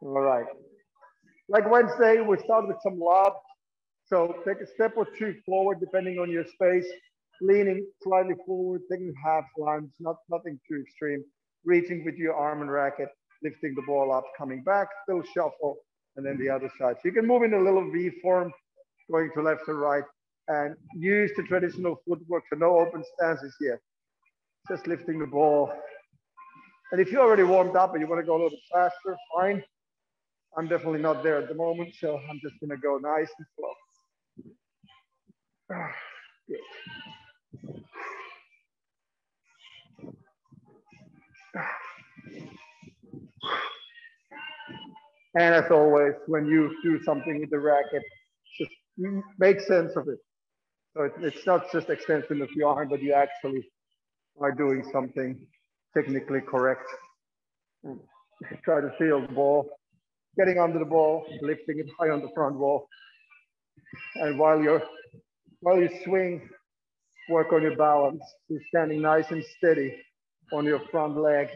All right. Like Wednesday, we start with some lob. So take a step or two forward, depending on your space, leaning slightly forward, taking half lunge, nothing too extreme, reaching with your arm and racket, lifting the ball up, coming back, still shuffle, and then the other side. So you can move in a little V form, going to left or right, and use the traditional footwork, so no open stances here. Just lifting the ball. And if you're already warmed up and you want to go a little bit faster, fine. I'm definitely not there at the moment, so I'm just gonna go nice and slow. Good. And as always, when you do something with the racket, just make sense of it. So it's not just extension of your arm, but you actually are doing something technically correct. Try to feel the ball, getting under the ball, lifting it high on the front wall. And while you swing, work on your balance. You're standing nice and steady on your front leg.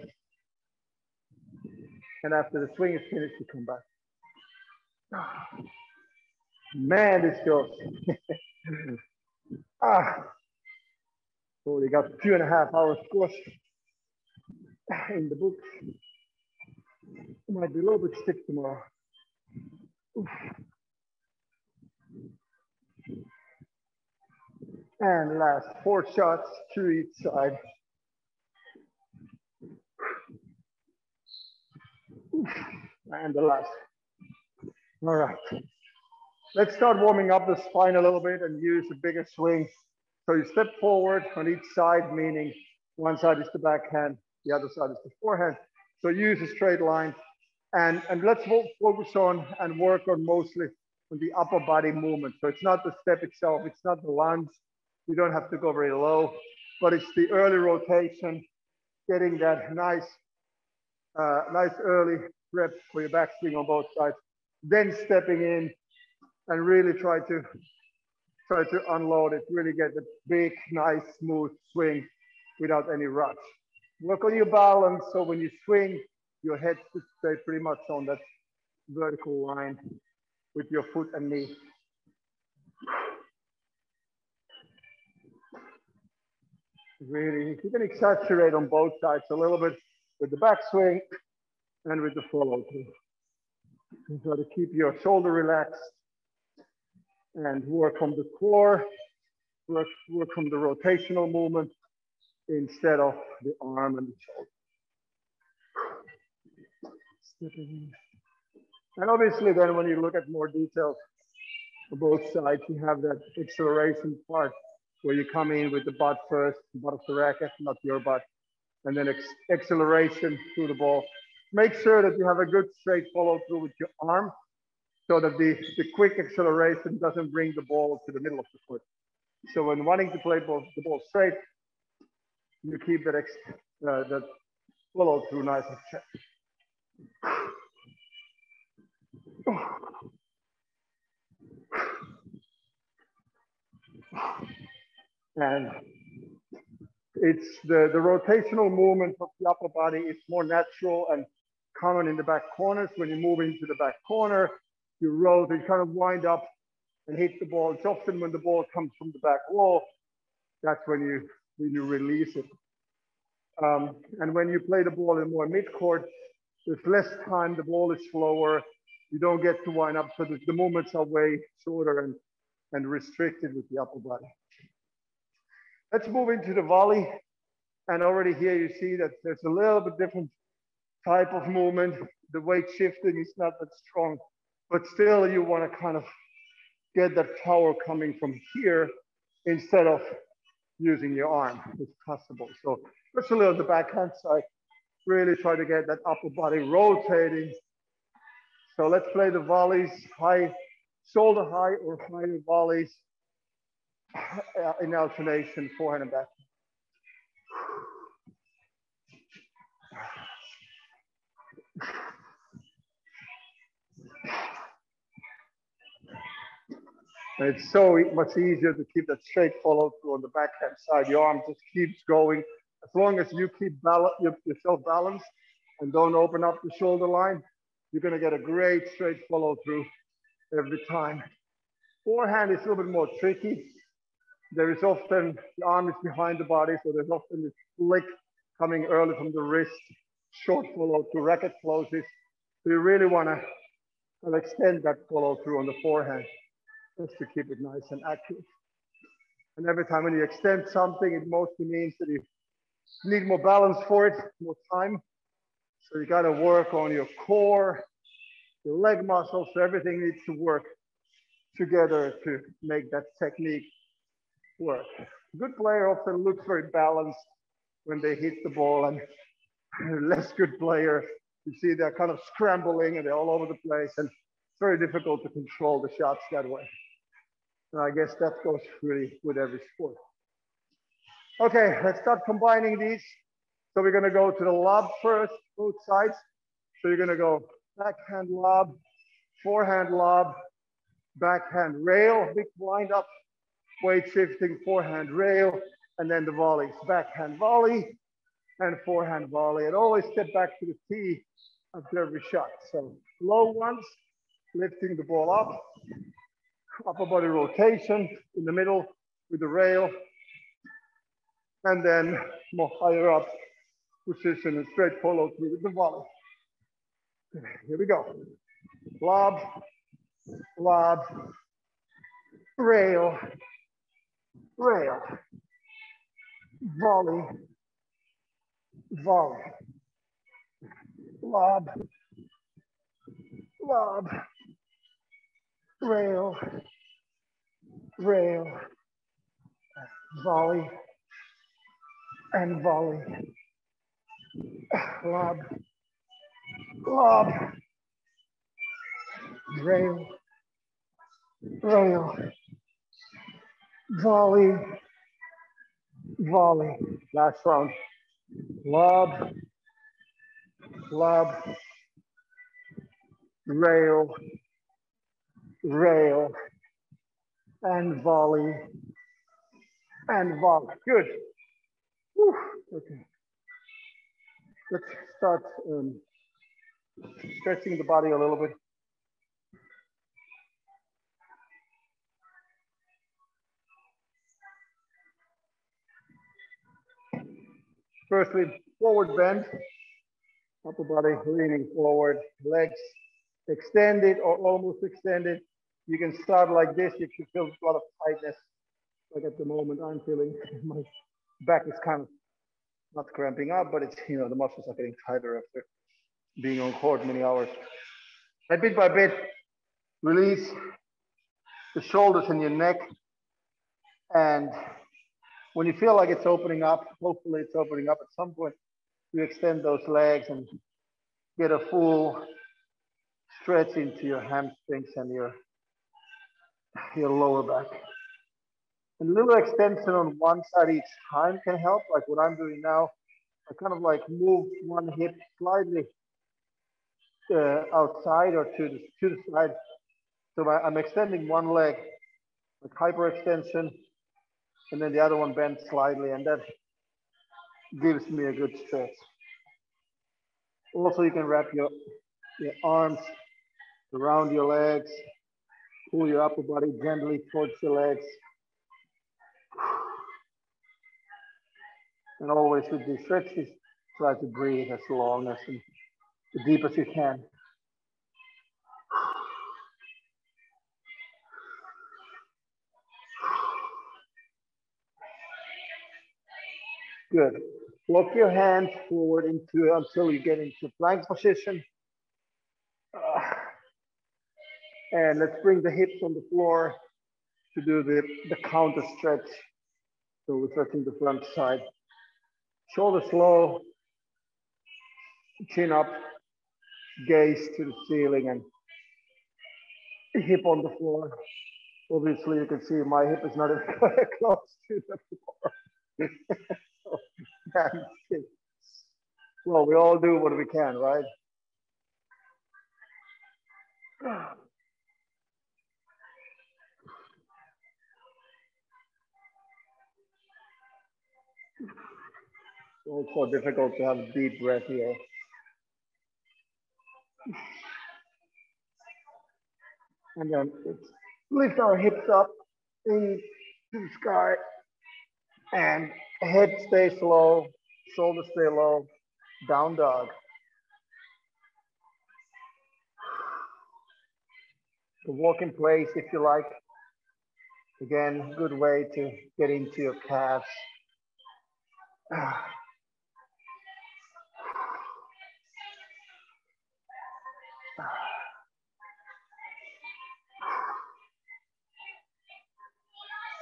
And after the swing is finished, you come back. Man, this goes. So we got 2.5 hours course in the books. It might be a little bit stiff tomorrow. Oof. And last 4 shots, 2 each side. And the last. All right. Let's start warming up the spine a little bit and use a bigger swing. So you step forward on each side, meaning one side is the backhand, the other side is the forehand. So use a straight line. And let's focus on and work on mostly on the upper body movement. So it's not the step itself, it's not the lunge. You don't have to go very low, but it's the early rotation, getting that nice early rep for your backswing on both sides, then stepping in and really try to unload it, really get the big, nice, smooth swing without any rush. Work on your balance, so when you swing, your head should stay pretty much on that vertical line with your foot and knee. Really, you can exaggerate on both sides a little bit with the backswing and with the follow through. You try to keep your shoulder relaxed and work on the core, work on the rotational movement instead of the arm and the shoulder. And obviously then when you look at more details for both sides, you have that acceleration part where you come in with the butt first, the butt of the racket, not your butt, and then acceleration through the ball. Make sure that you have a good straight follow through with your arm so that the quick acceleration doesn't bring the ball to the middle of the foot. So when wanting to play the ball straight, you keep that follow through nice and check. And it's the rotational movement of the upper body is more natural and common in the back corners. When you move into the back corner, you roll, you kind of wind up and hit the ball. It's often when the ball comes from the back wall, that's when you release it. And when you play the ball in more mid-court, there's less time, the ball is slower, you don't get to wind up, so the movements are way shorter and restricted with the upper body. Let's move into the volley. And already here you see that there's a little bit different type of movement. The weight shifting is not that strong, but still you want to kind of get that power coming from here instead of using your arm if possible. So especially on the backhand side, really try to get that upper body rotating. So let's play the volleys, high, shoulder high or higher volleys in alternation, forehand and backhand. And it's so much easier to keep that straight follow through on the backhand side. Your arm just keeps going. As long as you keep yourself balanced and don't open up the shoulder line, you're going to get a great straight follow through every time. Forehand is a little bit more tricky. There is often, the arm is behind the body, so there's often this flick coming early from the wrist, short follow through, racket closes. So you really want to extend that follow through on the forehand just to keep it nice and accurate. And every time when you extend something, it mostly means that you need more balance for it, more time. So you got to work on your core, your leg muscles, so everything needs to work together to make that technique work. A good player often looks very balanced when they hit the ball, and a less good player, you see they're kind of scrambling and they're all over the place, and it's very difficult to control the shots that way. And I guess that goes really with every sport. Okay, let's start combining these. So we're gonna go to the lob first, both sides. So you're gonna go backhand lob, forehand lob, backhand rail, big wind up, weight shifting, forehand rail, and then the volleys, backhand volley and forehand volley. And always step back to the tee after every shot. So low ones, lifting the ball up, upper body rotation in the middle with the rail, and then more higher up position and straight follow through with the volley. Here we go. Lob, lob, rail, rail, volley, volley, lob, lob, rail, rail, volley, and volley, lob, lob, rail, rail, volley, volley. Last round. Lob, lob, rail, rail, and volley, and volley. Good. Whew. Okay. Let's start stretching the body a little bit. Firstly, forward bend, upper body leaning forward, legs extended or almost extended. You can start like this if you feel a lot of tightness. Like at the moment, I'm feeling my back is kind of not cramping up, but it's, you know, the muscles are getting tighter after being on court many hours. And bit by bit, release the shoulders and your neck. And when you feel like it's opening up, hopefully it's opening up at some point, you extend those legs and get a full stretch into your hamstrings and your lower back. And a little extension on one side each time can help, like what I'm doing now. I kind of like move one hip slightly outside or to the side. So I'm extending one leg, like hyperextension, and then the other one bends slightly, and that gives me a good stretch. Also, you can wrap your arms around your legs, pull your upper body gently towards your legs. And always with these stretches, try to breathe as long as and as deep as you can. Good. Lock your hands forward until you get into plank position. And let's bring the hips on the floor to do the counter stretch. So we're stretching the front side. Shoulders low, chin up, gaze to the ceiling, and hip on the floor. Obviously, you can see my hip is not even close to the floor. Well, we all do what we can, right? It's also difficult to have a deep breath here. And then it's lift our hips up into the sky and head stays low, shoulders stay low, down dog. So walk in place if you like. Again, good way to get into your calves.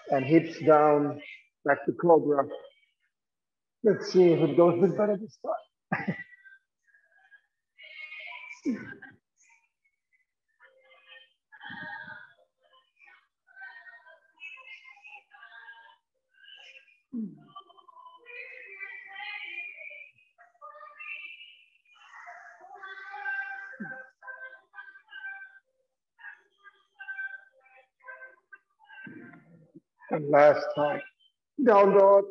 And hips down, back to cobra. Let's see if it goes a bit better this time. And last time, down dog.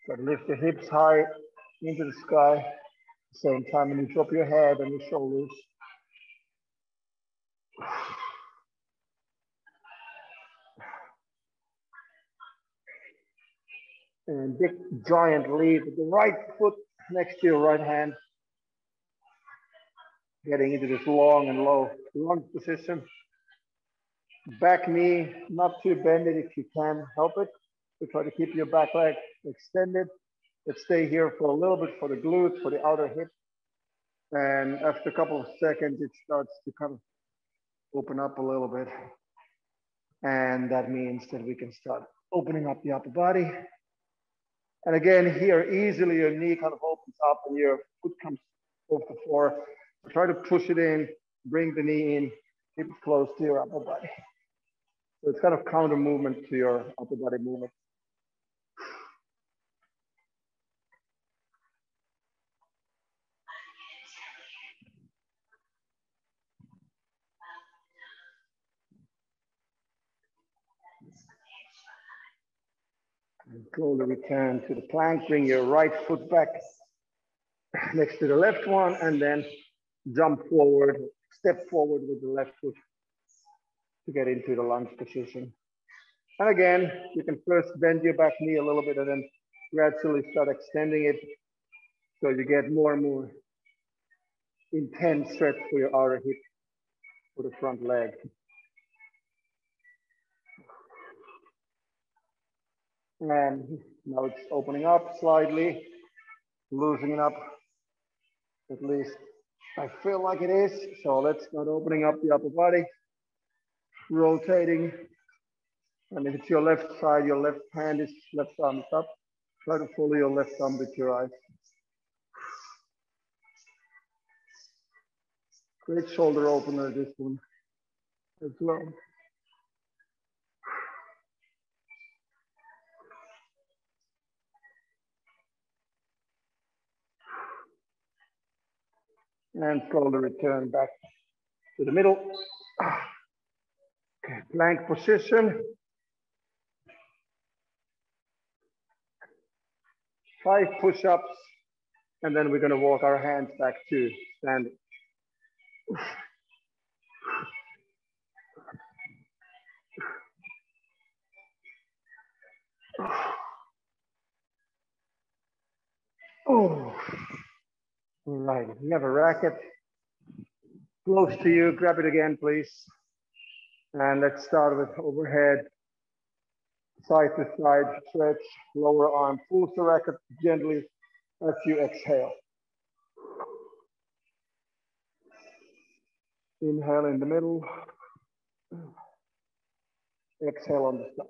So lift the hips high into the sky. Same time when you drop your head and your shoulders. And big giant lead with the right foot next to your right hand. Getting into this long and low lunge position. Back knee, not too bended if you can help it. So try to keep your back leg extended. Let's stay here for a little bit for the glutes, for the outer hip. And after a couple of seconds, it starts to kind of open up a little bit. And that means that we can start opening up the upper body. And again, here, easily your knee kind of opens up and your foot comes off the floor. So try to push it in, bring the knee in, keep it close to your upper body. So it's kind of counter movement to your upper body movement. And slowly return to the plank. Bring your right foot back next to the left one, and then jump forward, step forward with the left foot to get into the lunge position. And again, you can first bend your back knee a little bit and then gradually start extending it so you get more and more intense stretch for your outer hip, for the front leg. And now it's opening up slightly, loosening up, at least I feel like it is. So let's start opening up the upper body, rotating. And if it's your left side, your left hand is, left arm is up. Try to follow your left arm with your eyes. Great shoulder opener, this one as well. And slowly return back to the middle. Okay, plank position. 5 push-ups, and then we're gonna walk our hands back to standing. Oh, all right, if you have a racket close to you, grab it again, please. And let's start with overhead, side to side stretch, lower arm, pulls the racket gently as you exhale. Inhale in the middle, exhale on the side.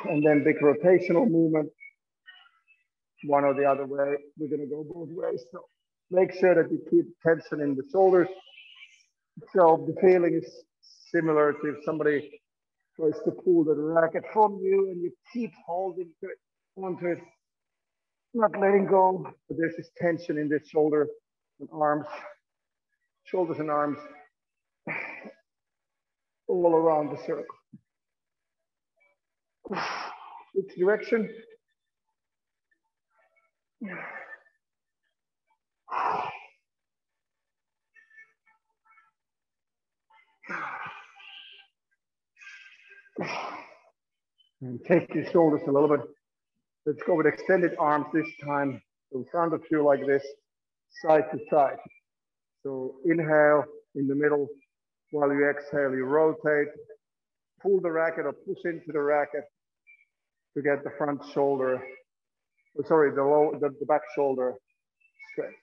And then big rotational movement, one or the other way. We're gonna go both ways. So make sure that you keep tension in the shoulders So the feeling is similar to if somebody tries to pull the racket from you and you keep holding to it, onto it, not letting go. But there's this tension in the shoulder and arms, shoulders and arms all around the circle. Which direction? And take your shoulders a little bit. Let's go with extended arms this time. In front of you like this, side to side. So inhale in the middle. While you exhale, you rotate. Pull the racket or push into the racket to get the front shoulder, sorry, the back shoulder straight.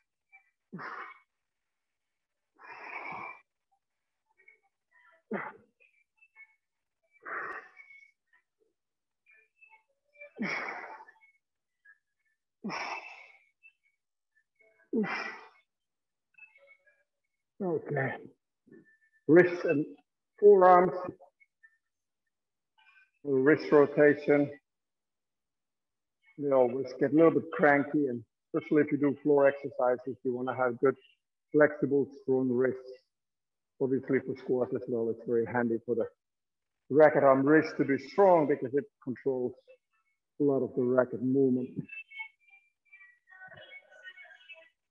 Okay. Wrists and forearms. Wrist rotation. You always get a little bit cranky, and especially if you do floor exercises, you want to have good, flexible, strong wrists. Obviously for squats as well, it's very handy for the racket arm wrist to be strong because it controls a lot of the racket movement.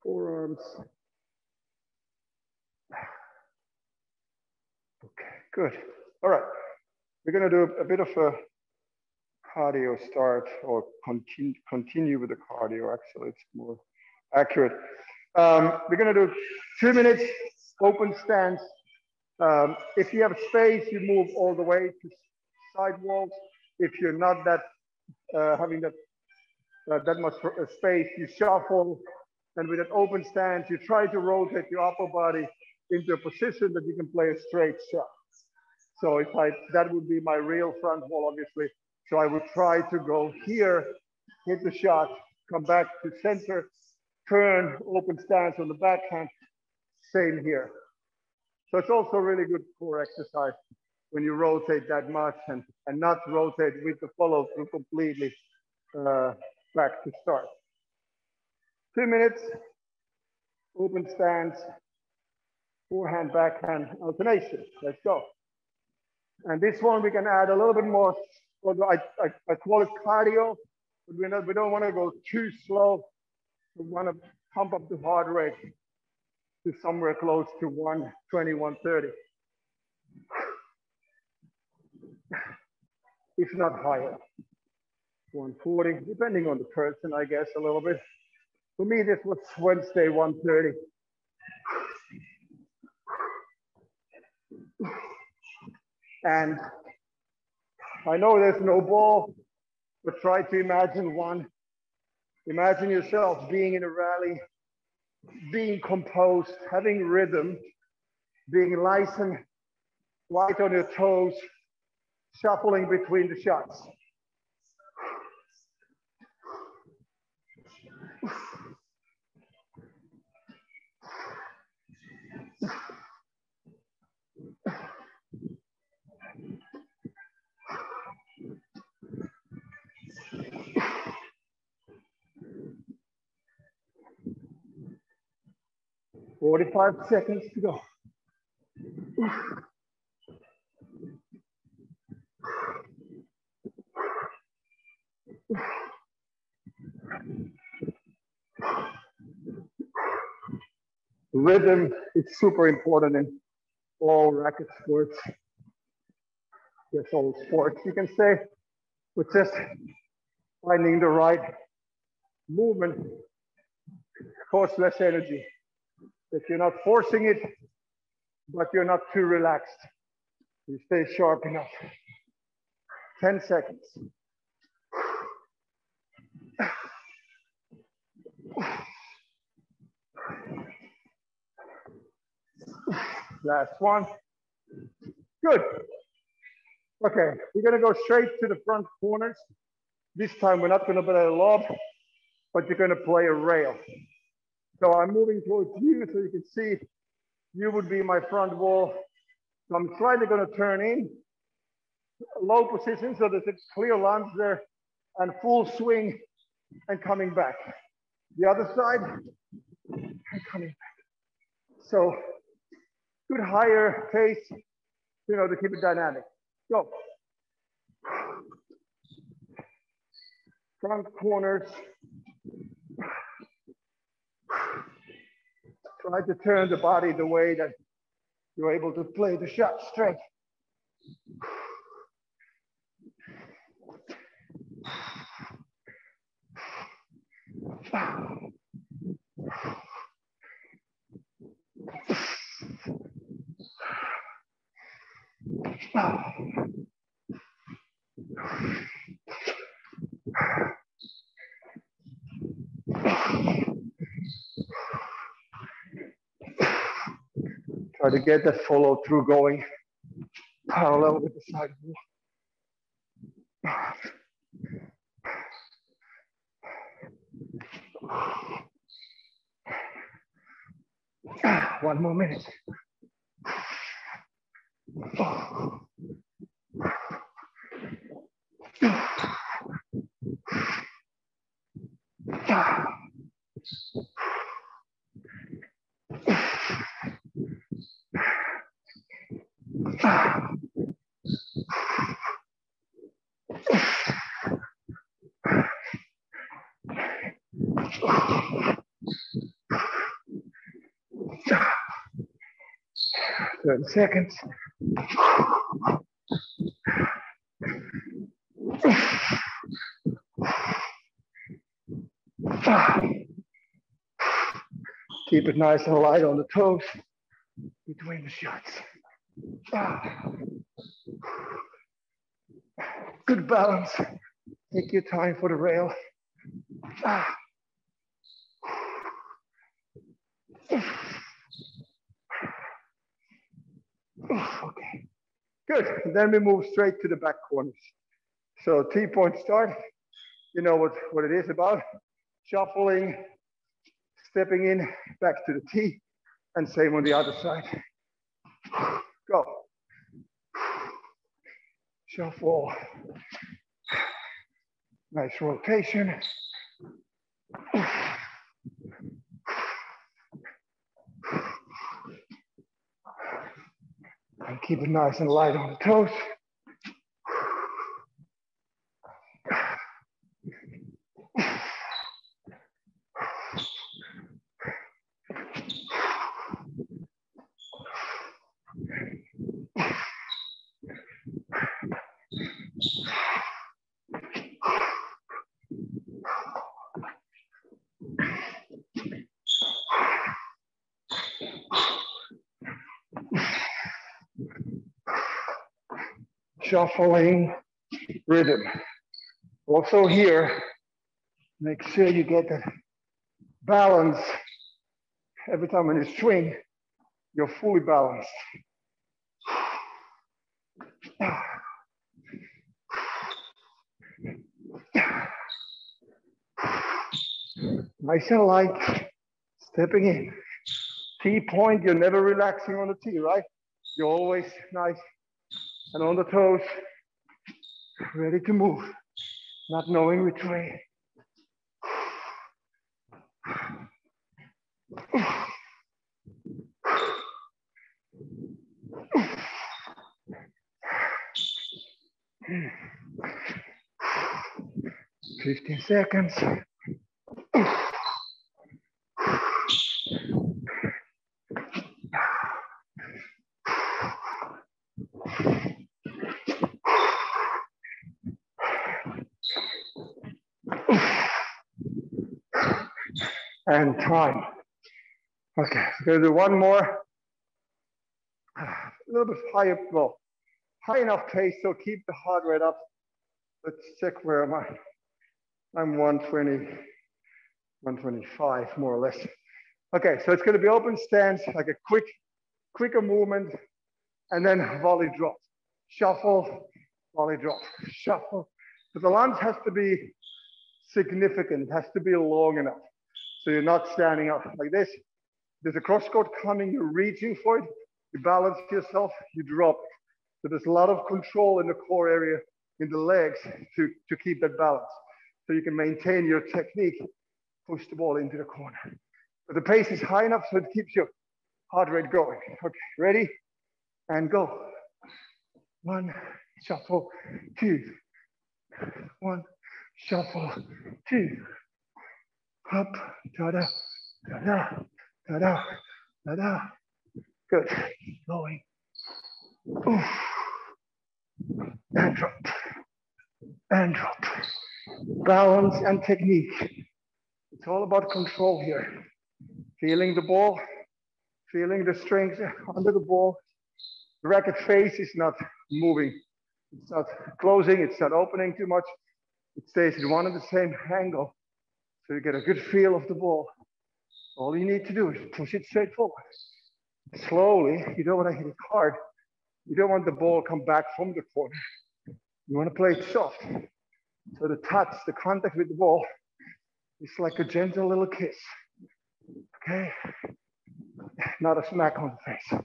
Forearms. Okay, good. All right, we're going to do a bit of a cardio start, or continue with the cardio. Actually, it's more accurate. We're going to do 2 minutes open stance. If you have space, you move all the way to side walls. If you're not that having that much space, you shuffle. And with an open stance, you try to rotate your upper body into a position that you can play a straight shot. So that would be my real front wall, obviously. So I would try to go here, hit the shot, come back to center, turn, open stance on the backhand, same here. So it's also really good core exercise when you rotate that much and not rotate with the follow through completely back to start. 2 minutes, open stance, forehand, backhand, alternation. Let's go. And this one we can add a little bit more, although I call it cardio, but we don't want to go too slow. We want to pump up the heart rate to somewhere close to 120, 130. If not higher, 140, depending on the person, I guess, a little bit. For me, this was Wednesday, 130. And I know there's no ball, but try to imagine one. Imagine yourself being in a rally, being composed, having rhythm, being light on your toes, shuffling between the shots. "45 seconds to go." Rhythm is super important in all racket sports. Yes, all sports, you can say, but just finding the right movement costs less energy. That you're not forcing it, but you're not too relaxed. You stay sharp enough. 10 seconds. Last one. Good. Okay, we're gonna go straight to the front corners. This time we're not gonna play a lob, but you're gonna play a rail. So I'm moving towards you so you can see you would be my front wall. So I'm slightly going to turn in, low position, so there's a clear lunge there, and full swing and coming back. The other side, and coming back. So good higher pace, you know, to keep it dynamic. Go. Front corners. Try to turn the body the way that you're able to play the shot straight. Try to get that follow through going parallel with the side wall. One more minute. Seconds. Keep it nice and light on the toes between the shots. Good balance. Take your time for the rail. Okay, good. And then we move straight to the back corners. So T-point start, you know what it is about. Shuffling, stepping in, back to the T, and same on the other side. Go. Shuffle. Nice rotation. And keep it nice and light on the toes. Shuffling rhythm. Also here, make sure you get that balance. Every time when you swing, you're fully balanced. Nice and light, stepping in. T-point, you're never relaxing on the T, right? You're always nice and on the toes, ready to move, not knowing which way. 15 seconds. And time. Okay, we're gonna do one more. A little bit higher, well, high enough pace, so keep the heart rate up. Let's check where am I? I'm 120, 125, more or less. Okay, so it's gonna be open stance, like a quicker movement, and then volley drop. Shuffle, volley drop, shuffle. But the lunge has to be significant, it has to be long enough. So you're not standing up like this, There's a cross court coming, you're reaching for it, you balance yourself, you drop it. So there's a lot of control in the core area, in the legs to keep that balance. So you can maintain your technique, push the ball into the corner. But the pace is high enough so it keeps your heart rate going. Okay, ready? And go. 1, shuffle, 2. 1, shuffle, 2. Up, da-da, da-da, da-da, da-da. Good, going. Oof. And drop, and drop. Balance and technique. It's all about control here. Feeling the ball, feeling the strength under the ball. The racket face is not moving. It's not closing, it's not opening too much. It stays at one and the same angle. So you get a good feel of the ball. All you need to do is push it straight forward. Slowly, you don't want to hit it hard. You don't want the ball come back from the corner. You want to play it soft. So the touch, the contact with the ball is like a gentle little kiss. Okay? Not a smack on the face.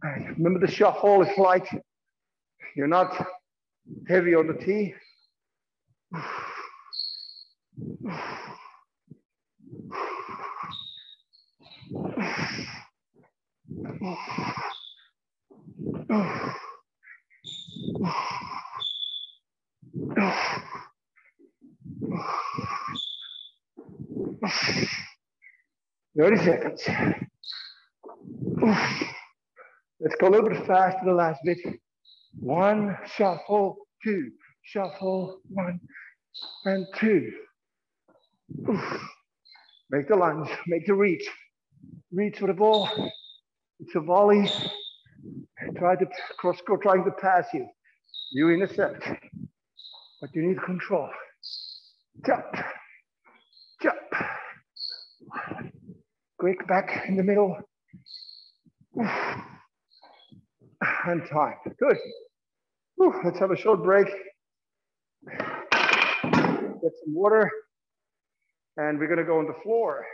Right. Remember the shuffle is light. You're not heavy on the tee. Oof. 30 seconds. Oof. Let's go a little bit faster the last bit. 1, shuffle, 2, shuffle, 1, and 2. Oof. Make the lunge, make the reach. Reach for the ball. It's a volley. Try to cross court, trying to pass you. You intercept. But you need control. Jump, jump. Quick back in the middle. Oof. And time. Good. Oof. Let's have a short break. Get some water. And we're going to go on the floor.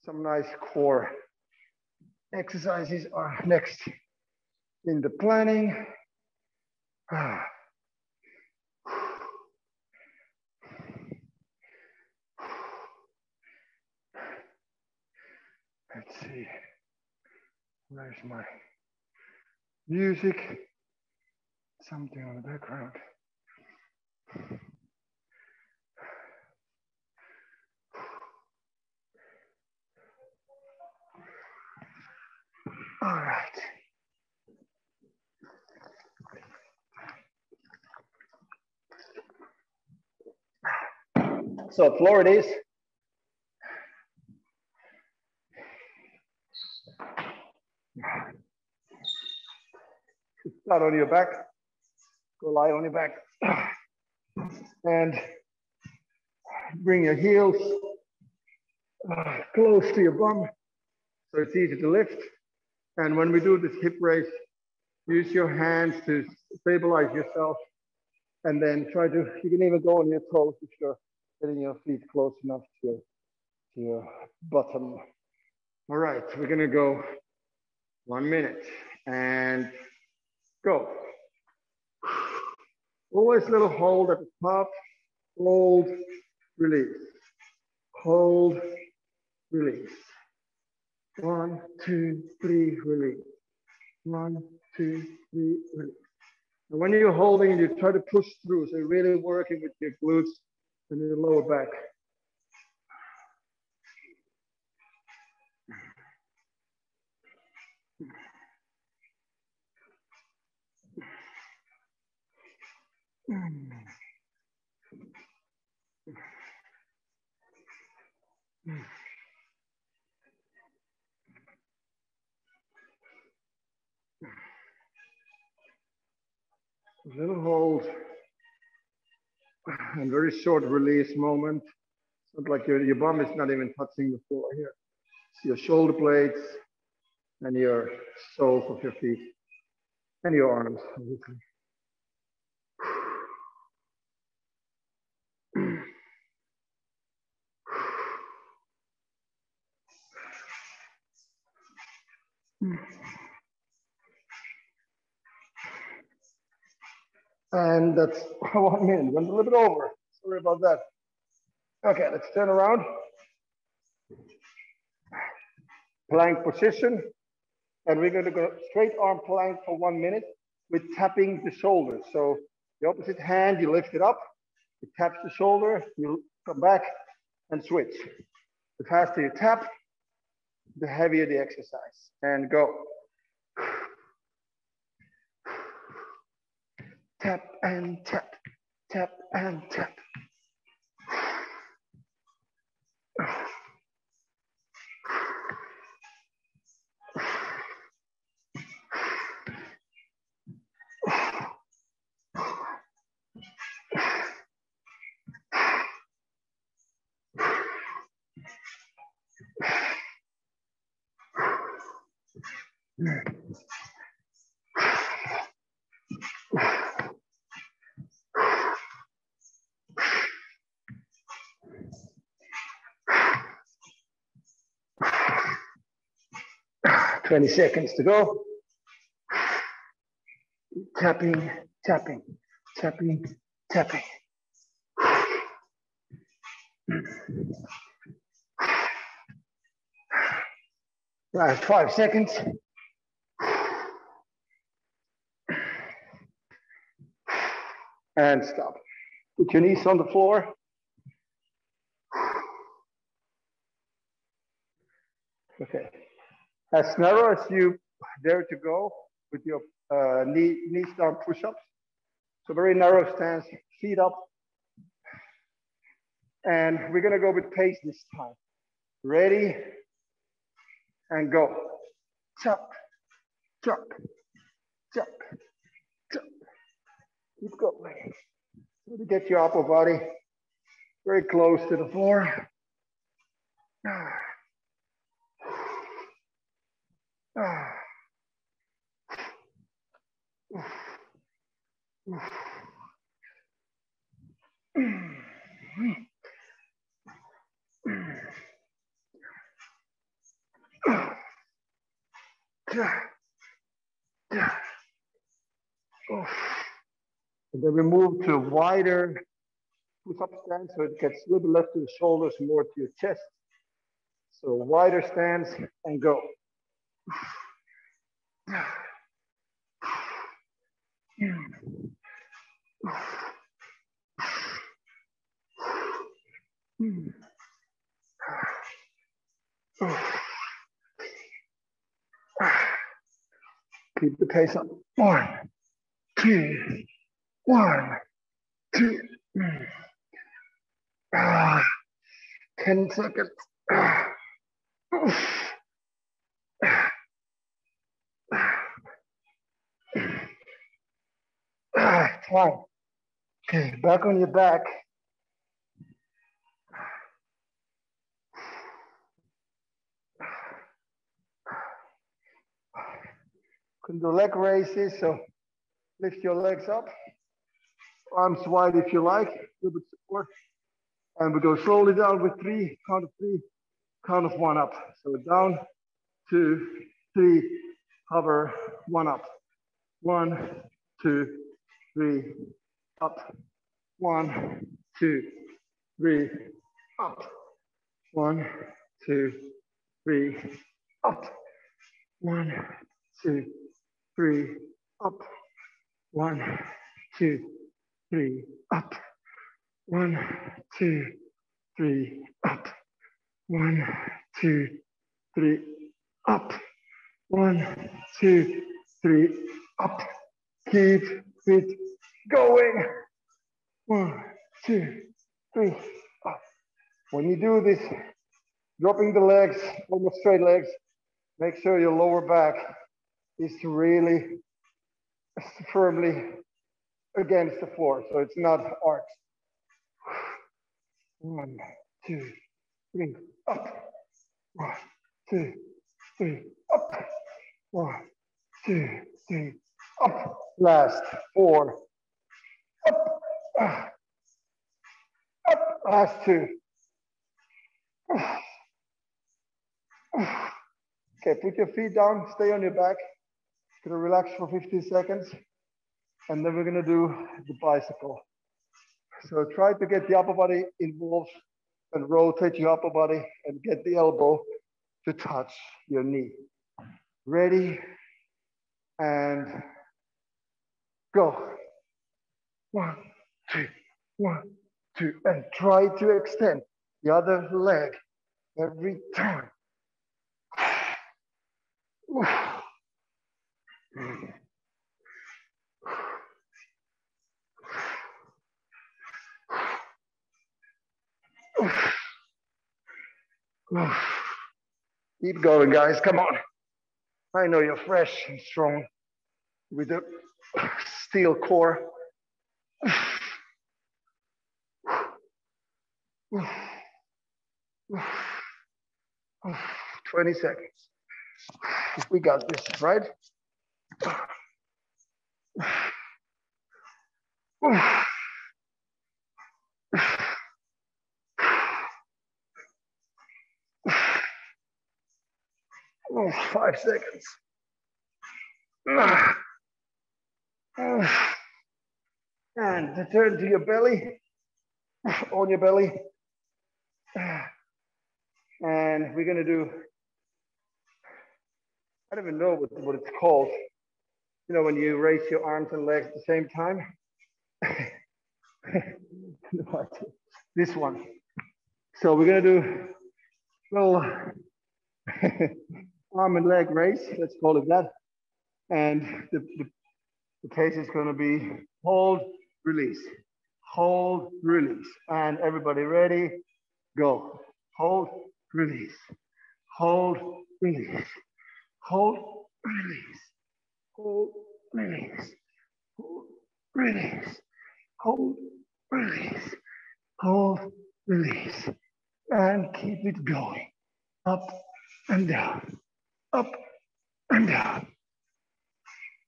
Some nice core exercises are next in the planning. Let's see. Where's my music? Something on the background. All right. So floor it is. Start on your back. Go lie on your back. And bring your heels close to your bum so it's easy to lift. And when we do this hip raise, use your hands to stabilize yourself. And then try to, you can even go on your toes if you're getting your feet close enough to your bottom. All right, we're gonna go 1 minute and go. Always a little hold at the top, hold, release. Hold, release. 1, 2, 3, release. 1, 2, 3, release. And when you're holding, you try to push through. So you're really working with your glutes and your lower back. A little hold and very short release moment. It's not like your bum is not even touching the floor here. It's your shoulder blades and your soles of your feet and your arms, obviously. And that's 1 minute. Went a little bit over. Sorry about that. Okay, let's turn around. Plank position. And we're going to go straight arm plank for 1 minute with tapping the shoulders. So the opposite hand, you lift it up, it taps the shoulder, you come back and switch. The faster you tap, the heavier the exercise. And go. Tap and tap, tap and tap. 20 seconds to go. Tapping, tapping, tapping, tapping. Last 5 seconds. And stop. Put your knees on the floor. Okay. As narrow as you dare to go with your knees down push-ups. So very narrow stance, feet up. And we're gonna go with pace this time. Ready, and go. Jump, jump, jump, jump. Keep going. So to get your upper body very close to the floor. And then we move to a wider push-up stance, so it gets a little bit less to the shoulders, more to your chest. So wider stance and go. Keep the pace up. 1, 2, 1, 2. 10 seconds. Time. Okay, back on your back. Can do leg raises, so lift your legs up. Arms wide if you like, a little bit support. And we go slowly down with 3, count of 3, count of 1 up. So down, 2, 3, hover, 1 up. 1, 2, 3, up. 1, 2, 3, up. 1, 2, 3, up. 1, 2, 3, up. 1, 2, 3, up. 1, 2, 3, up. 1, 2, 3, up. 1, 2, 3, up. Keep it going. 1, 2, 3, up. When you do this, dropping the legs, almost straight legs, make sure your lower back is really firmly against the floor, so it's not arched. 1, 2, 3, up. 1, 2, 3, up. 1, 2, 3, up. Last 4. Up. Up. Last 2. Okay, put your feet down, stay on your back. Gonna relax for 15 seconds. And then we're gonna do the bicycle. So try to get the upper body involved and rotate your upper body and get the elbow to touch your knee. Ready, and go. 1, 2, 1, 2, and try to extend the other leg every time. Keep going, guys, come on. I know you're fresh and strong with the steel core. 20 seconds. We got this, right? 5 seconds. And return to your belly, on your belly. And we're gonna do, I don't even know what it's called. You know, when you raise your arms and legs at the same time. This one. So we're gonna do a little arm and leg raise, let's call it that. And the pace is gonna be hold, release, hold, release. And everybody ready, go. Hold, release, hold, release, hold, release, hold, release, hold, release, hold, release, hold, release. And keep it going. Up and down, up and down.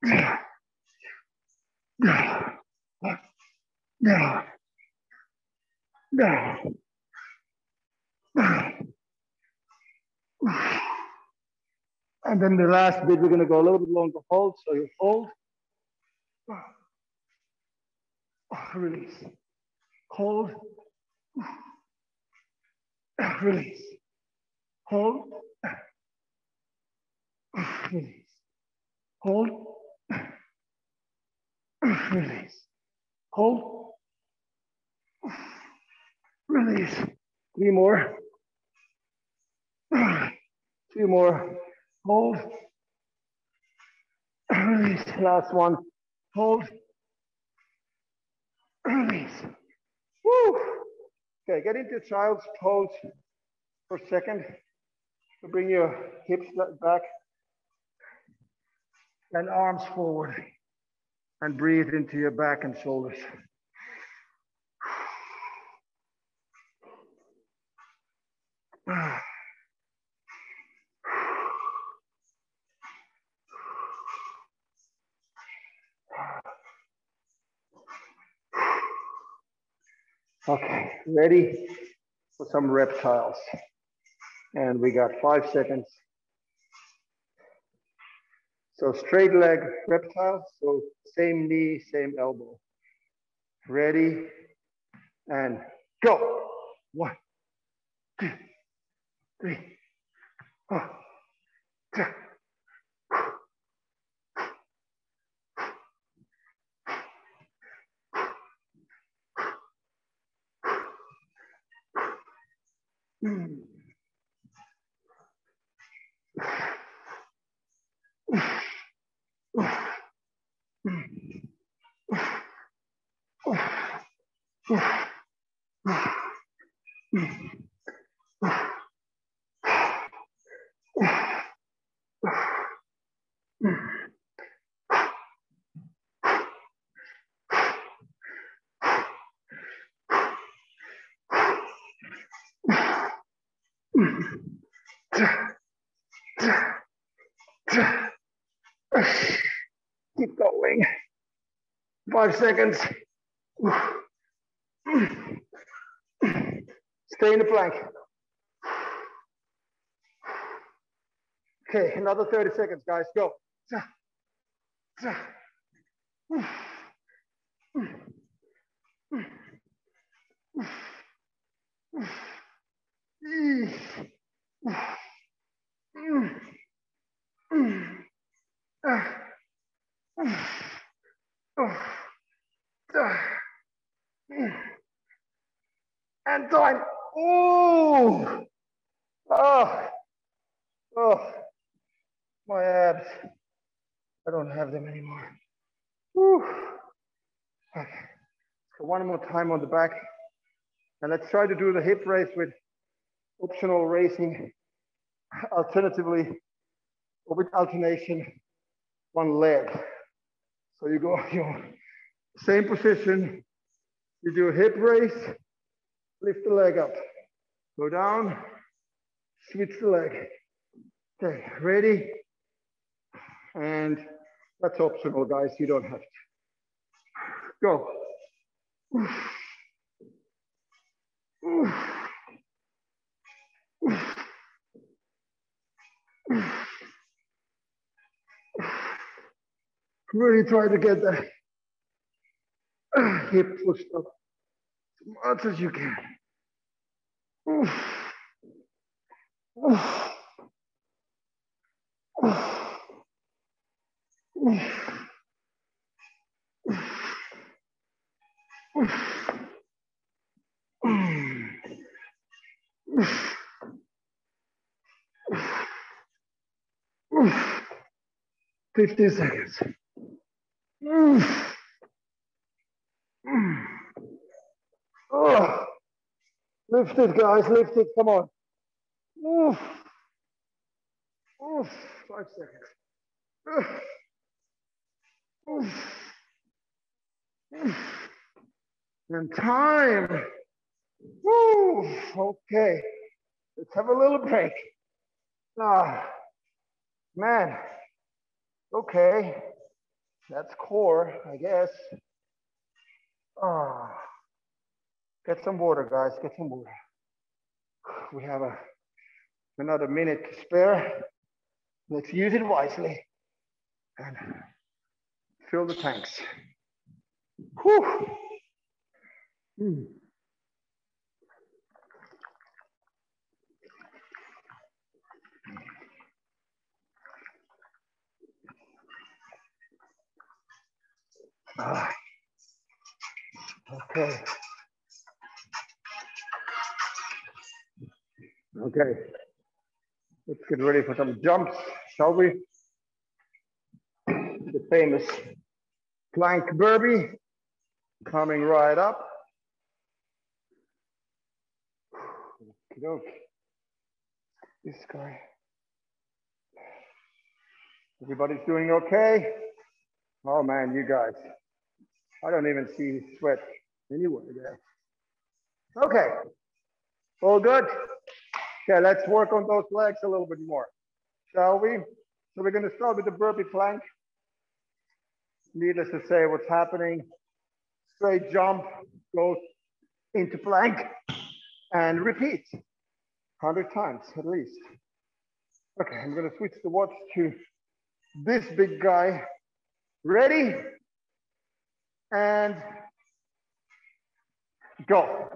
Down, down, down, down, down. And then the last bit, we're gonna go a little bit longer hold. So you hold, release, hold, release, hold, release, hold, release, hold, release. 3 more. 2 more. Hold. Release. Last one. Hold. Release. Woo. Okay, get into child's pose for a second. So bring your hips back and arms forward. And breathe into your back and shoulders. Okay, ready for some reptiles. And we got 5 seconds. So straight leg reptile, so same knee, same elbow. Ready, and go. 1, 2, 3, 4, 2. Keep going. 5 seconds. Stay in the plank. Okay, another 30 seconds, guys. Go. And time. Oh, oh, oh, my abs. I don't have them anymore. Whew. Okay. So one more time on the back. And let's try to do the hip raise with optional raising, alternatively, or with alternation, one leg. So you go your same position, you do a hip raise, lift the leg up, go down, switch the leg. Okay, ready? And that's optional, guys, you don't have to. Go. 'Try to get the hip pushed up as much as you can. 15 seconds. Lift it, guys, lift it, come on. 5 seconds. And time. Woo, okay, let's have a little break. Man, okay, that's core, I guess. Get some water, guys, get some water. We have another minute to spare. Let's use it wisely and fill the tanks. Whew. Okay. Okay. Let's get ready for some jumps, shall we? The famous plank burpee coming right up. Okey-doke. This guy. Everybody's doing okay? Oh man, you guys. I don't even see sweat anywhere there. Okay, all good? Okay, let's work on those legs a little bit more, shall we? So we're gonna start with the burpee plank. Needless to say what's happening. Straight jump, go into plank, and repeat 100 times at least. Okay, I'm gonna switch the watch to this big guy. Ready? And go.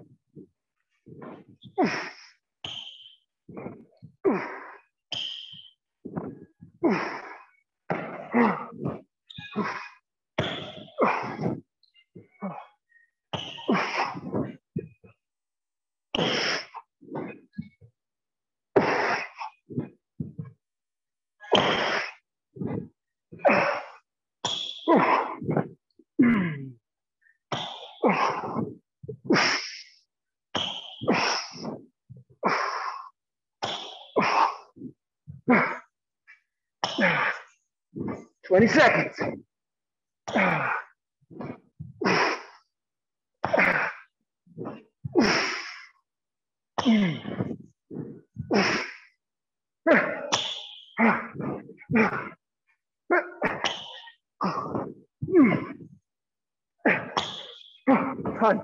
20 seconds. 1.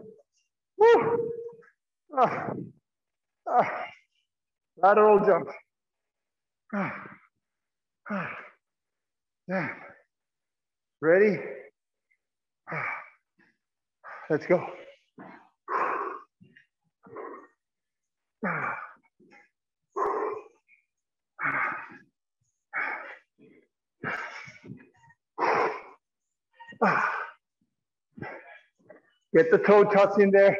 Lateral jump. Ready? Let's go. Get the toe touch in there.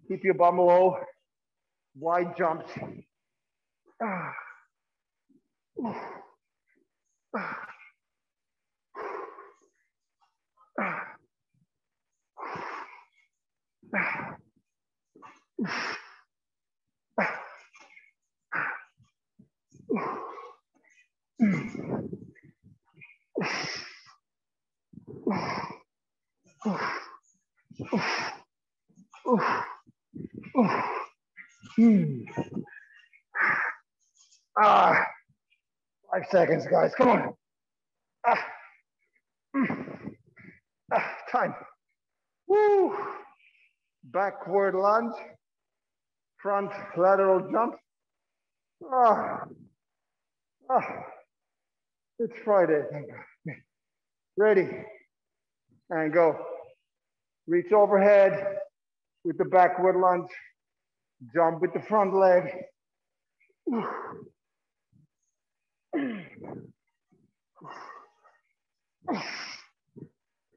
Keep your bum low. Wide jumps. Ah, 5 seconds, guys. Come on. Time. Woo. Backward lunge. Front lateral jump. It's Friday. Ready. And go. Reach overhead with the backward lunge. Jump with the front leg.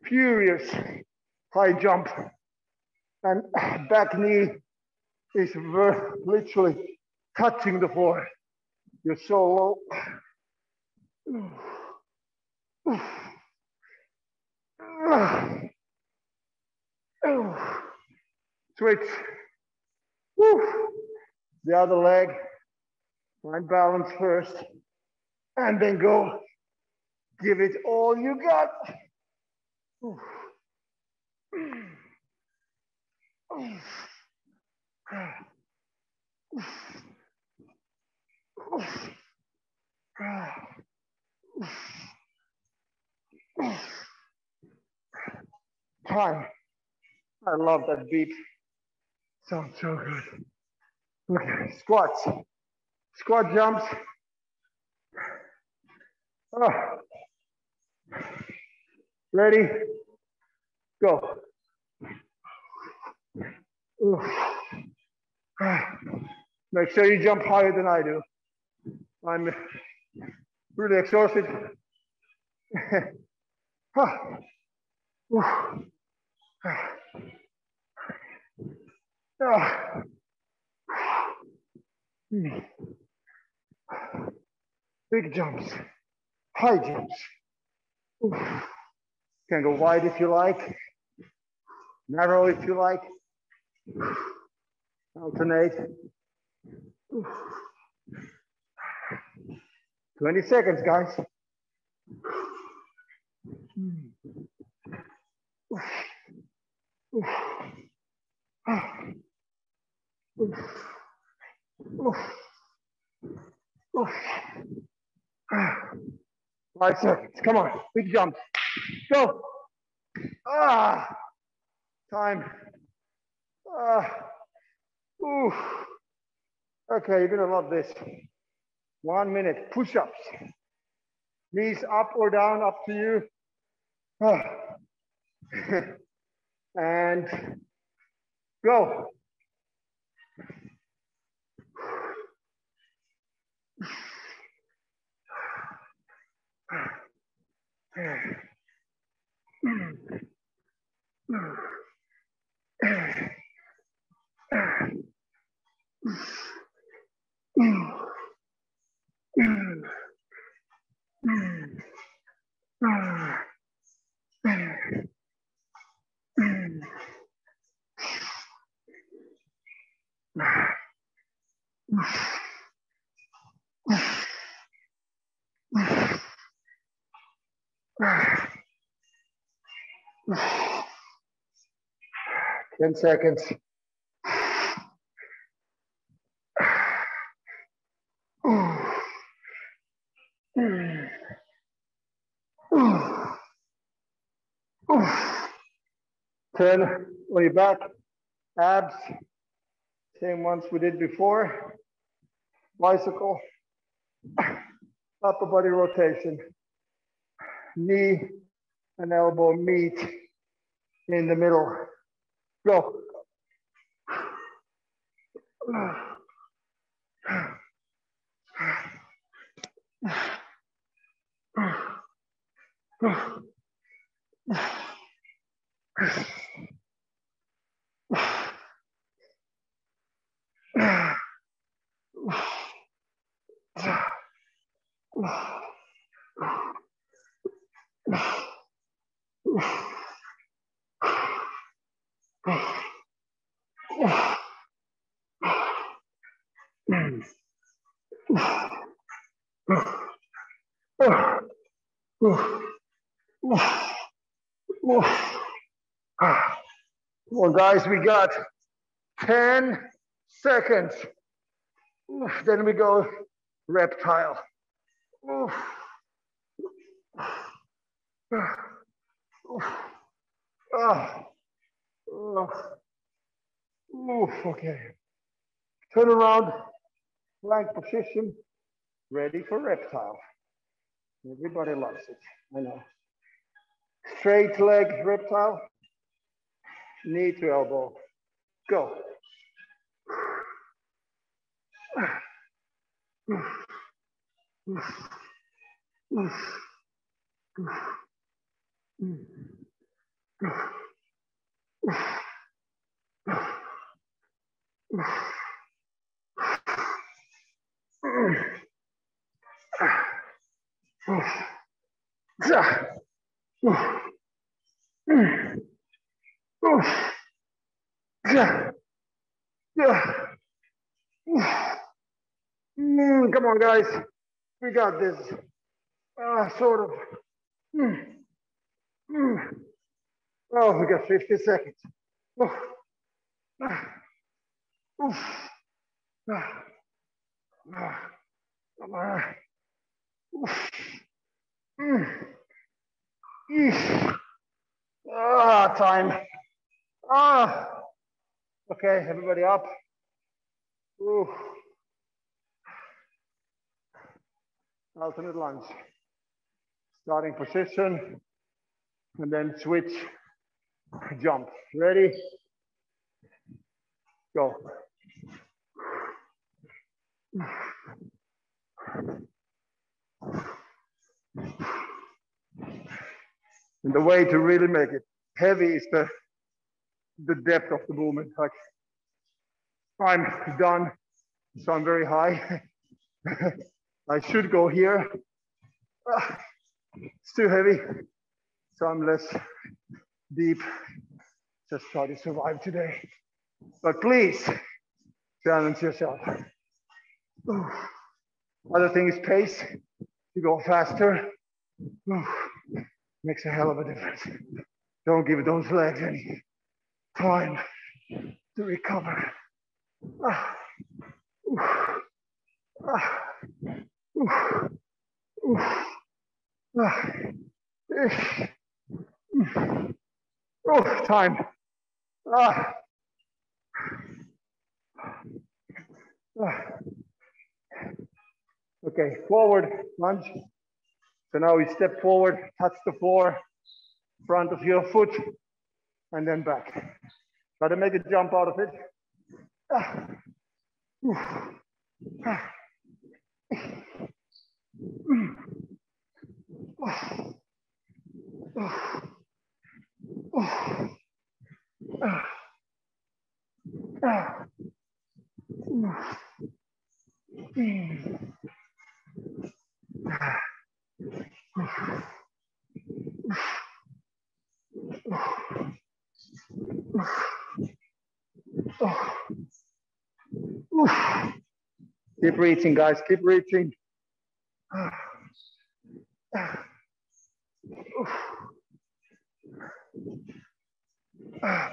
Furious high jump. And back knee is literally touching the floor. You're so low. Switch. The other leg. Find balance first. And then go. Give it all you got. Time. I love that beat. Sounds so good. Okay, squats. Squat jumps. Ready? Go. Make sure you jump higher than I do. I'm really exhausted. Big jumps, high jumps. Can go wide if you like, narrow if you like. Alternate. 20 seconds, guys. Five seconds. Come on, big jump. Go. Time. Okay, you're gonna love this. 1 minute, push-ups. Knees up or down, up to you. And go. Ten seconds. Turn on your back, abs, same ones we did before. Bicycle. upper body rotation. Knee and elbow meet in the middle. Go. Well, guys, we got 10 seconds. Then we go reptile. Okay. Turn around, plank position, ready for reptile. Everybody loves it, I know. Straight leg reptile, knee to elbow, go. Come on, guys. We got this. Sort of. Oh, we got 50 seconds. Come on. Time. Okay, everybody up. Alternate lunge. Starting position, and then switch, jump. Ready? Go. And the way to really make it heavy is the depth of the movement. Like, I'm done, so I'm very high. I should go here. It's too heavy, so I'm less deep. Just try to survive today. But please, challenge yourself. Other thing is pace. You go faster, makes a hell of a difference. Don't give those legs any time to recover. Time. Okay, forward lunge. So now we step forward, touch the floor, front of your foot, and then back. Try to make a jump out of it. Keep reaching, guys, keep reaching.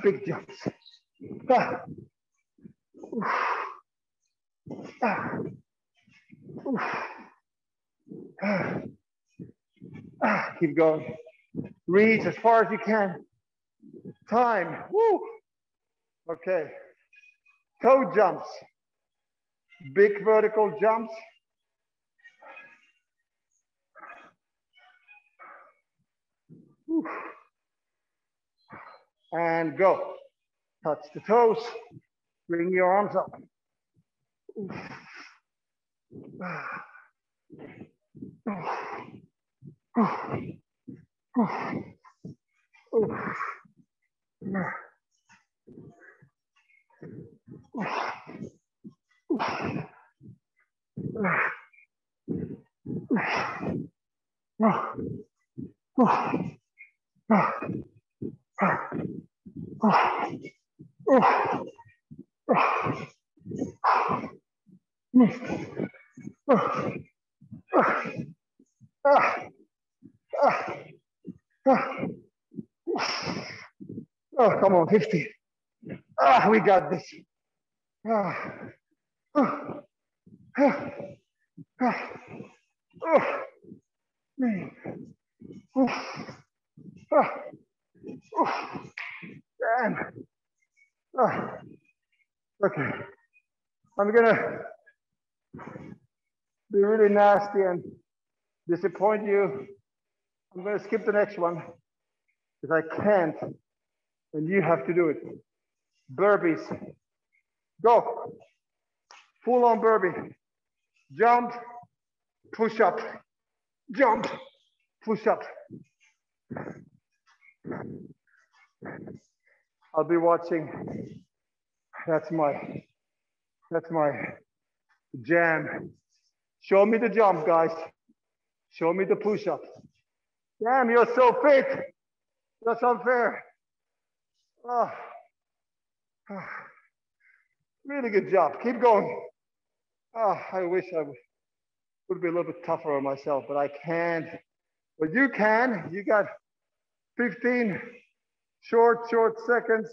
Big jumps. Keep going. Reach as far as you can. Time. Woo. Okay. Toe jumps. Big vertical jumps. And go. Touch the toes. Bring your arms up. Oh, come on, 50. We got this. Damn. Okay. I'm gonna be really nasty and disappoint you. I'm gonna skip the next one because I can't, and you have to do it. Burpees. Go. Full on burpee. Jump, push up. Jump, push up. I'll be watching. That's my jam. Show me the jump, guys. Show me the push-up. Damn, you're so fit. That's unfair. Oh. Really good job. Keep going. Oh, I wish I would be a little bit tougher on myself, but I can't. But you can. You got 15 short seconds.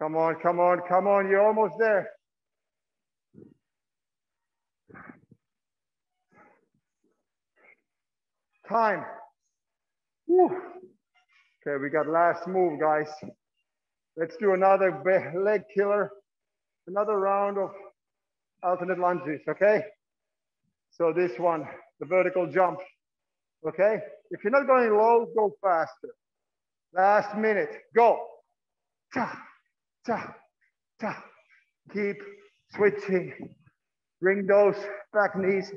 Come on, come on, come on. You're almost there. Time. Woo. Okay, we got last move, guys. Let's do another leg killer. Another round of alternate lunges, okay? So this one, the vertical jump, okay? If you're not going low, go faster. Last minute, go. Ta, ta, ta. Keep switching. Bring those back knees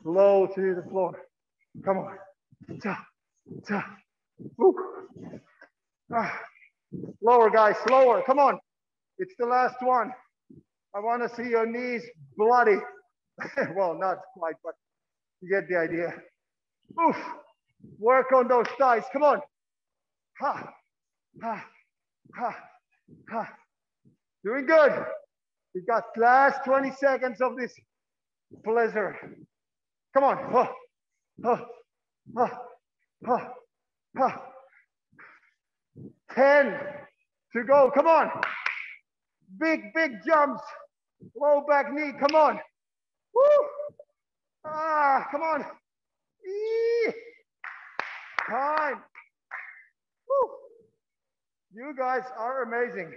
low to the floor. Come on. Ta, ta. Woo. Lower, guys, lower. Come on. It's the last one. I want to see your knees bloody. Well, not quite, but you get the idea. Oof. Work on those thighs. Come on. Ha, ha, ha, ha. Doing good. We got last 20 seconds of this pleasure. Come on. Ha, ha, ha, ha, ha. 10 to go. Come on. Big jumps. Low back knee. Come on. Woo. Come on. Time. Woo. You guys are amazing.